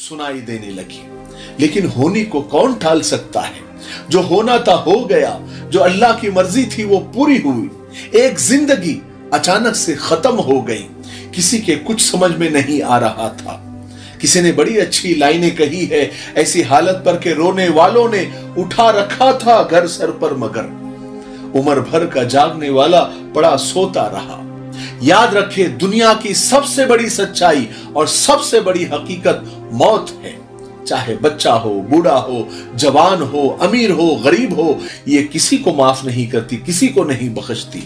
सुनाई देने लगी। लेकिन होने को कौन टाल सकता है? जो होना था हो गया, जो अल्लाह की मर्जी थी वो पूरी हुई। एक जिंदगी अचानक से खत्म हो गई। किसी के कुछ समझ में नहीं आ रहा था। किसी ने बड़ी अच्छी लाइनें कही है, ऐसी हालत पर के रोने वालों ने उठा रखा था घर सर पर, मगर उम्र भर का जागने वाला पड़ा सोता रहा। याद रखे, दुनिया की सबसे बड़ी सच्चाई और सबसे बड़ी हकीकत मौत है। चाहे बच्चा हो, बूढ़ा हो, जवान हो, अमीर हो, गरीब हो, ये किसी को माफ नहीं करती, किसी को नहीं बख्शती।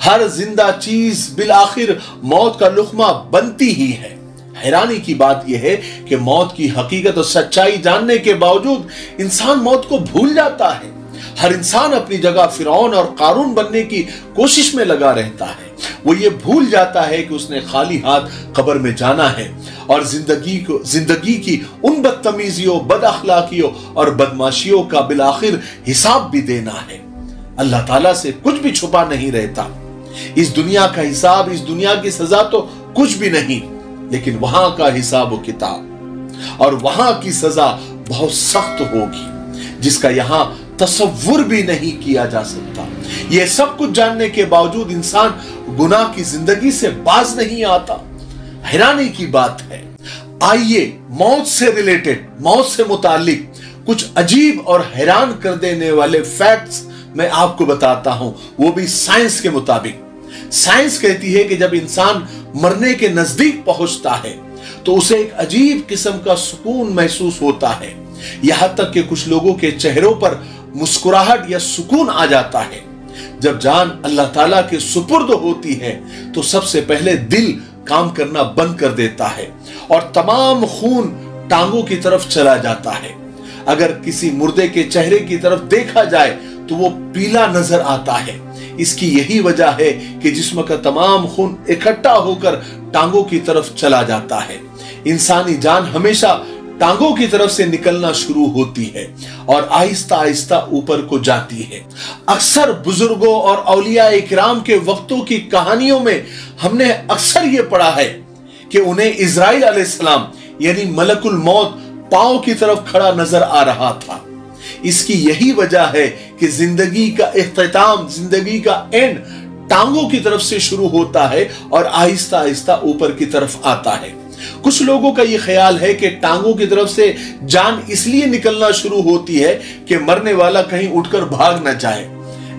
हर जिंदा चीज बिलाखिर मौत का लुक़मा बनती ही है। हैरानी की बात यह है कि मौत की हकीकत और सच्चाई जानने के बावजूद इंसान मौत को भूल जाता है। हर इंसान अपनी जगह फिरौन और कारून बनने की कोशिश में लगा रहता है। वो ये भूल जाता है कि उसने खाली हाथ कब्र में जाना है और जिंदगी की उन बदतमीजियों, बदअखलाकियों और बदमाशियों का बिलाखिर हिसाब भी देना है। अल्लाह ताला से कुछ भी छुपा नहीं रहता। इस दुनिया का हिसाब, इस दुनिया की सजा तो कुछ भी नहीं, लेकिन वहां का हिसाब व किताब और वहां की सजा बहुत सख्त होगी, जिसका यहां तसव्वुर भी नहीं किया जा सकता। यह सब कुछ जानने के बावजूद इंसान गुनाह की जिंदगी से बाज नहीं आता। हैरानी की बात है। आइए मौत से रिलेटेड, मौत से मुताल्लिक कुछ अजीब और हैरान कर देने वाले फैक्ट्स मैं आपको बताता हूं, वो भी साइंस के मुताबिक। साइंस कहती है कि जब इंसान मरने के नजदीक पहुंचता है तो उसे एक अजीब किस्म का सुकून महसूस होता है। यहां तक कि कुछ लोगों के चेहरों पर मुस्कुराहट या सुकून आ जाता है। जब जान अल्लाह ताला के सुपुर्द होती है तो सबसे पहले दिल काम करना बंद कर देता है और तमाम खून टांगों की तरफ चला जाता है। अगर किसी मुर्दे के चेहरे की तरफ देखा जाए तो वो पीला नजर आता है। इसकी यही वजह है कि जिस्म का तमाम खून इकट्ठा होकर टांगों की तरफ चला जाता है। इंसानी जान हमेशा टांगों की तरफ से निकलना शुरू होती है और आहिस्ता आहिस्ता ऊपर को जाती है। अक्सर बुजुर्गों और औलिया इकराम के वक्तों की कहानियों में हमने अक्सर ये पढ़ा है कि उन्हें इजराइल अलैहिस्सलाम यानी मलकुल मौत पांव की तरफ खड़ा नजर आ रहा था। इसकी यही वजह है कि जिंदगी का इख्तिताम, जिंदगी का एंड टांगों की तरफ से शुरू होता है और आहिस्ता आहिस्ता ऊपर की तरफ आता है। कुछ लोगों का यह ख्याल है कि टांगों की तरफ से जान इसलिए निकलना शुरू होती है कि मरने वाला कहीं उठकर भाग न जाए।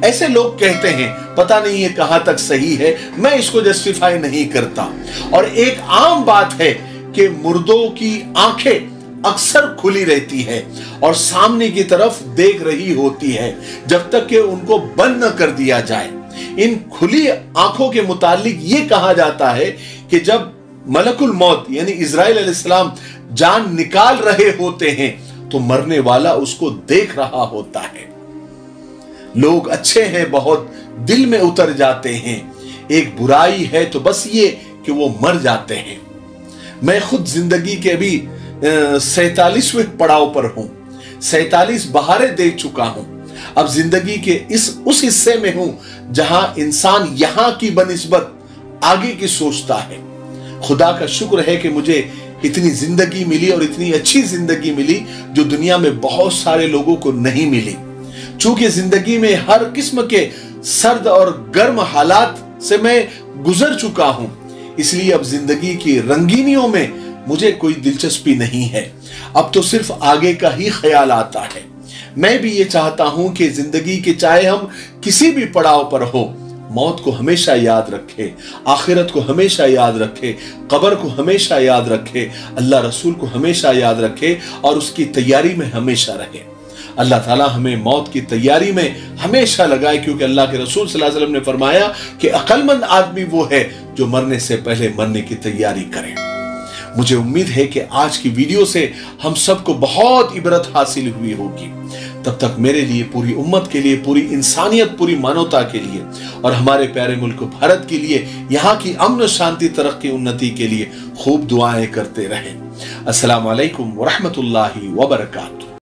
ऐसे लोग कहते हैं, पता नहीं ये कहां तक सही है, मैं इसको जस्टिफाई नहीं करता। और एक आम बात है कि मुर्दों की आंखें अक्सर खुली रहती है और सामने की तरफ देख रही होती है जब तक कि उनको बंद न कर दिया जाए। इन खुली आंखों के मुतालिक ये कहा जाता है कि जब मलकुल मौत यानी इजराइल अलैहिस्सलाम जान निकाल रहे होते हैं तो मरने वाला उसको देख रहा होता है। लोग अच्छे हैं, बहुत दिल में उतर जाते हैं। एक बुराई है तो बस ये कि वो मर जाते हैं। मैं खुद जिंदगी के अभी 47वें पड़ाव पर हूं। 47 बहारें देख चुका हूं। अब जिंदगी के उस हिस्से में हूं जहां इंसान यहां की बनिस्बत आगे की सोचता है। खुदा का शुक्र है कि मुझे इतनी जिंदगी मिली और इतनी अच्छी जिंदगी मिली जो दुनिया में बहुत सारे लोगों को नहीं मिली। चूंकि जिंदगी में हर किस्म के सर्द और गर्म हालात से मैं गुजर चुका हूं, इसलिए अब जिंदगी की रंगीनियों में मुझे कोई दिलचस्पी नहीं है। अब तो सिर्फ आगे का ही ख्याल आता है। मैं भी ये चाहता हूं कि जिंदगी के चाहे हम किसी भी पड़ाव पर हो, मौत को हमेशा याद रखे, आखिरत को हमेशा याद रखे, कब्र को हमेशा याद रखे, अल्लाह रसूल को हमेशा याद रखे और उसकी तैयारी में हमेशा रहे। अल्लाह ताला हमें मौत की तैयारी में हमेशा लगाए, क्योंकि अल्लाह के रसूल सल्लल्लाहु अलैहि वसल्लम ने फरमाया कि अक्लमंद आदमी वो है जो मरने से पहले मरने की तैयारी करे। मुझे उम्मीद है कि आज की वीडियो से हम सबको बहुत इबरत हासिल हुई होगी। तब तक मेरे लिए, पूरी उम्मत के लिए, पूरी इंसानियत, पूरी मानवता के लिए और हमारे प्यारे मुल्क भारत के लिए, यहाँ की अमन, शांति, तरक्की, उन्नति के लिए खूब दुआएं करते रहें। अस्सलामु अलैकुम व रहमतुल्लाहि व बरकातुहू।